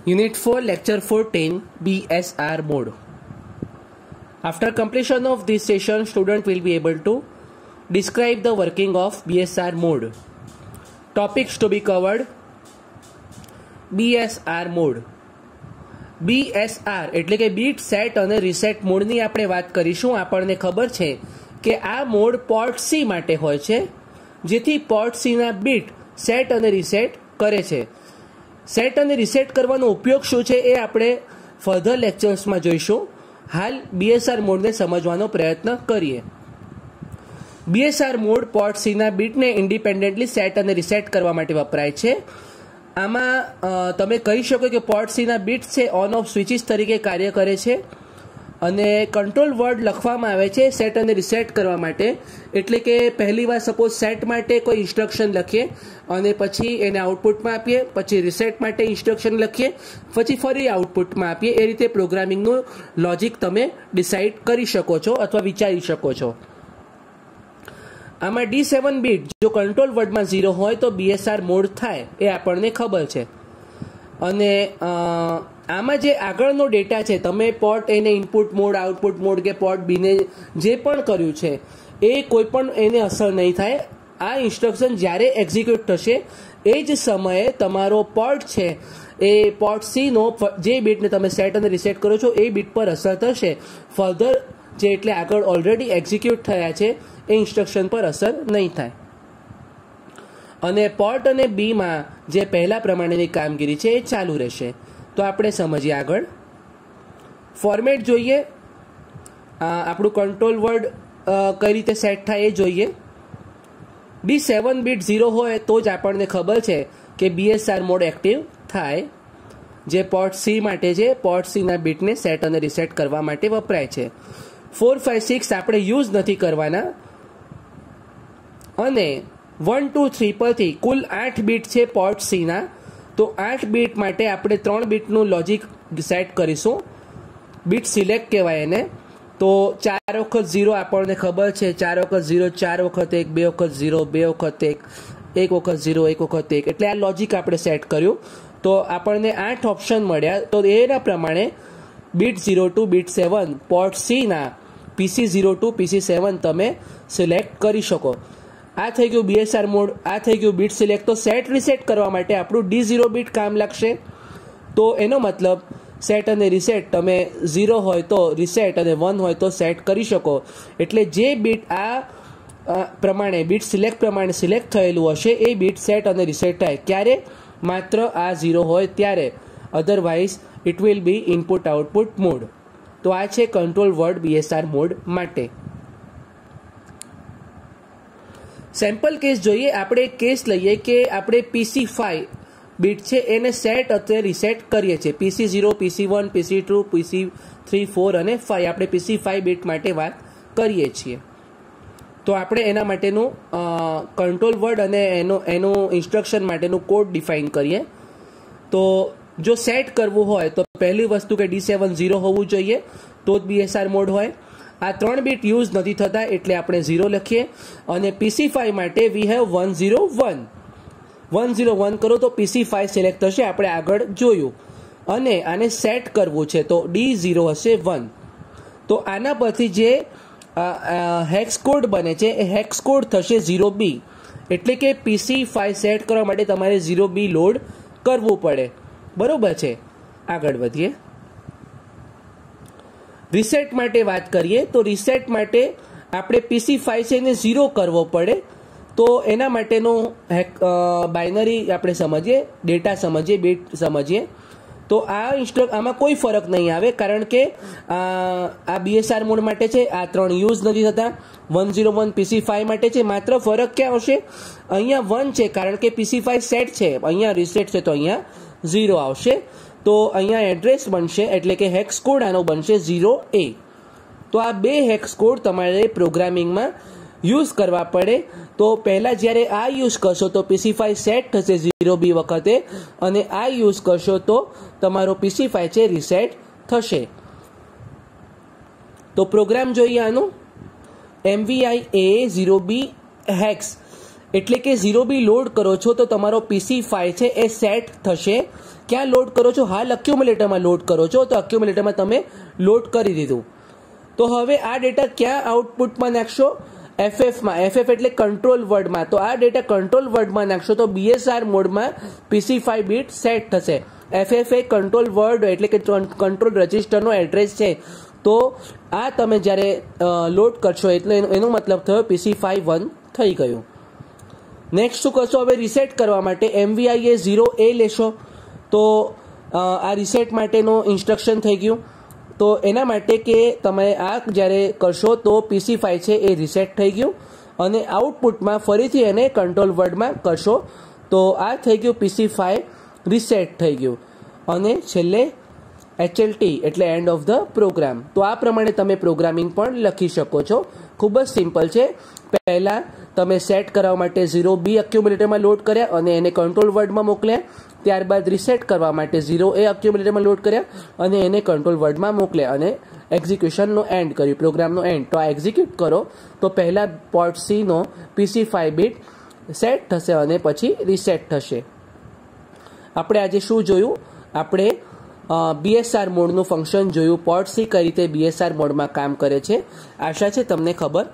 Unit 4, Lecture 14, BSR mode. After completion of this session, student will be able to describe the working of BSR mode. Topics to be covered: BSR mode. BSR એટલે કે bit set અને reset મોડની આપણે વાત કરીશું. આપણને ખબર છે કે આ મોડ પોર્ટ C માટે હોય છે, જેથી પોર્ટ C ના બીટ સેટ અને રીસેટ કરે છે. સેટ અને રીસેટ કરવાનો ઉપયોગ શું છે એ આપણે ફર્ધર લેક્ચર્સમાં જોઈશું. હાલ BSR મોડને સમજવાનો પ્રયત્ન કરીએ. BSR મોડ પોર્ટ C ના બીટને ઇન્ડિપેન્ડન્ટલી સેટ અને રીસેટ કરવા માટે વપરાય છે. આમાં તમે કહી શકો કે પોર્ટ C ના બીટ્સ છે ઓન ઓફ સ્વિચીસ તરીકે કાર્ય કરે છે અને કંટ્રોલ વર્ડ લખવામાં આવે છે સેટ અને રીસેટ કરવા માટે. એટલે કે પહેલી વાર સપોઝ સેટ માટે કોઈ ઇન્સ્ટ્રક્શન લખીએ અને પછી એને આઉટપુટમાં આપીએ, પછી રીસેટ માટે ઇન્સ્ટ્રક્શન લખીએ, પછી ફરી આઉટપુટમાં આપીએ. એ રીતે પ્રોગ્રામિંગનું લોજિક તમે ડિસાઇડ કરી શકો છો અથવા વિચારી શકો છો. આમાં D7 બીટ જો કંટ્રોલ વર્ડમાં 0 હોય તો BSR મોડ થાય એ આપણને ખબર છે. અને આમાં જે આગળનો ડેટા છે, તમે પોર્ટ એને ઇનપુટ મોડ, આઉટપુટ મોડ કે પોર્ટ બીને જે પણ કર્યું છે એ કોઈ પણ એને અસર નહીં થાય. આ ઇન્સ્ટ્રક્શન જ્યારે એક્ઝિક્યુટ થશે એ જ સમયે તમારો પોર્ટ છે એ પોર્ટ C નો જે બીટને તમે સેટ અને રીસેટ કરો છો એ બીટ પર અસર થશે. ફર્ધર જે એટલે આગળ ઓલરેડી એક્ઝિક્યુટ થયા છે એ ઇન્સ્ટ્રક્શન પર અસર નહીં થાય. અને પોર્ટ અને બીમાં જે પહેલા પ્રમાણેની કામગીરી છે એ ચાલુ રહેશે. તો આપણે સમજીએ આગળ. ફોર્મેટ જોઈએ, આપણું કંટ્રોલ વર્ડ કઈ રીતે સેટ થાય એ જોઈએ. D7 બીટ 0 હોય તો જ આપણને ખબર છે કે BSR મોડ એક્ટિવ થાય, જે પોર્ટ C માટે છે. પોર્ટ C ના બીટને સેટ અને રીસેટ કરવા માટે વપરાય છે. 4, 5, 6 આપણે યુઝ નથી કરવાના. અને 1, 2, 3 પરથી કુલ 8 બીટ છે પોર્ટ C ના. તો 8 બીટ માટે આપણે 3 બીટનું લોજિક સેટ કરીશું. બીટ સિલેક્ટ કહેવાય એને. તો 4 વખત 0 આપણને ખબર છે, 4 વખત 0, 4 વખત 1, 2 વખત 0, 2 વખત 1, 1 વખત 0, 1 વખત 1. એટલે આ લોજિક આપણે સેટ કર્યું. તો આપણને 8 ઓપ્શન મળ્યા. તો એના પ્રમાણે bit 0 to bit 7 port C ના PC 0 to PC 7 તમે સિલેક્ટ કરી શકો. આ થઈ ગયું BSR મોડ. આ થઈ ગયું બીટ સિલેક્ટ. તો સેટ રીસેટ કરવા માટે આપણું D0 બીટ કામ લાગશે. તો એનો મતલબ સેટ અને રીસેટ તમે 0 હોય તો રીસેટ અને 1 હોય તો સેટ કરી શકો. એટલે જે બીટ આ પ્રમાણે બીટ સિલેક્ટ પ્રમાણે સિલેક્ટ થયેલું હશે એ બીટ સેટ અને રીસેટ થાય. ક્યારે? માત્ર આ 0 હોય ત્યારે. Otherwise it will be input output mode. તો આ છે કંટ્રોલ વર્ડ BSR મોડ માટે. સેમ્પલ કેસ જોઈએ. આપણે કેસ લઈએ કે આપણે PC5 બીટ છે એને સેટ અથવા રીસેટ કરીએ છીએ. PC0, PC1, PC2, PC3, 4 અને 5 આપણે PC5 બીટ માટે વાત કરીએ છીએ. તો આપણે એના માટેનું કંટ્રોલ વર્ડ અને એનું ઇન્સ્ટ્રક્શન માટેનું કોડ ડિફાઇન કરીએ. તો જો સેટ કરવું હોય તો પહેલી વસ્તુ કે D7 0 હોવું જોઈએ તો જ BSR મોડ હોય. આ 3 બીટ યુઝ નથી થતા એટલે આપણે 0 લખીએ. અને PC5 માટે વી હેવ 101. 101 કરો તો PC5 સિલેક્ટ થશે, આપણે આગળ જોયું. અને આને સેટ કરવું છે તો D0 હશે 1. તો આના પરથી જે હેક્સ કોડ બને છે એ હેક્સ કોડ થશે 0B. એટલે કે PC5 સેટ કરવા માટે તમારે 0B લોડ કરવું પડે. બરોબર છે. આગળ વધીએ. રીસેટ માટે વાત કરીએ તો રીસેટ માટે આપણે PC5 છે એને 0 કરવો પડે. તો એના માટેનું બાઇનરી આપણે સમજીએ, ડેટા સમજીએ, બીટ સમજીએ. તો આમાં કોઈ ફરક નહીં આવે કારણ કે આ BSR મોડ માટે છે. આ 3 યુઝ નથી થતા. 101 PC5 માટે છે. માત્ર ફરક ક્યાં આવશે? અહીંયા 1 છે કારણ કે PC5 સેટ છે, અહીંયા રીસેટ છે તો અહીંયા 0 આવશે. તો અહીંયા એડ્રેસ બનશે એટલે કે હેક્સ કોડ આનો બનશે 0A. તો આ 2 હેક્સ કોડ તમારે પ્રોગ્રામિંગમાં યુઝ કરવા પડે. તો પહેલાં જ્યારે આ યુઝ કરશો તો PC5 સેટ થશે 0B વખતે, અને આ યુઝ કરશો તો તમારો PC5 છે રીસેટ થશે. તો પ્રોગ્રામ જોઈએ આનું. MVI A 0B હેક્સ એટલે કે 0B લોડ કરો છો તો તમારો PC5 છે એ સેટ થશે. ક્યાં લોડ કરો છો? હાલ એક્યુમ્યુલેટરમાં લોડ કરો છો, તો એક્યુમ્યુલેટરમાં તમે લોડ કરી દીધું. તો હવે આ ડેટા ક્યાં આઉટપુટમાં નાખશો? FFમાં. FF એટલે કંટ્રોલ વર્ડમાં. તો આ ડેટા કંટ્રોલ વર્ડમાં નાખશો તો BSR મોડમાં PC5 બીટ સેટ થશે. FF એ કંટ્રોલ વર્ડ એટલે કે કંટ્રોલ રજિસ્ટરનો એડ્રેસ છે. તો આ તમે જ્યારે લોડ કરશો એટલે એનો મતલબ થયો PC5 1 થઈ ગયું. નેક્સ્ટ શું કરશો? હવે રિસેટ કરવા માટે MVI એ 0A લેશો. તો આ રિસેટ માટેનો ઇન્સ્ટ્રક્શન થઈ ગયું. તો એના માટે કે તમે આ જ્યારે કરશો તો PC5 છે એ રિસેટ થઈ ગયું અને આઉટપુટમાં ફરીથી એને કંટ્રોલ વર્ડમાં કરશો તો આ થઈ ગયું PC5 રિસેટ થઈ ગયું અને છેલ્લે HLT એટલે એન્ડ ઓફ ધ પ્રોગ્રામ. તો આ પ્રમાણે તમે પ્રોગ્રામિંગ પણ લખી શકો છો. ખૂબ જ સિમ્પલ છે. પહેલાં તમે સેટ કરવા માટે 0B એક્યુમ્યુલેટરમાં લોડ કર્યા અને એને કંટ્રોલ વર્ડમાં મોકલ્યા. ત્યારબાદ રિસેટ કરવા માટે 0A એક્યુમ્યુલેટરમાં લોડ કર્યા અને એને કંટ્રોલ વર્ડમાં મોકલ્યા અને એક્ઝિક્યુશનનો એન્ડ કર્યું, પ્રોગ્રામનો એન્ડ. તો આ એક્ઝિક્યુટ કરો તો પહેલાં પોર્ટ Cનો PC5 બીટ સેટ થશે અને પછી રિસેટ થશે. આપણે આજે શું જોયું? આપણે BSR મોડનું ફંક્શન જોયું. પોર્ટ C કઈ રીતે BSR મોડમાં કામ કરે છે. આશા છે તમને ખબર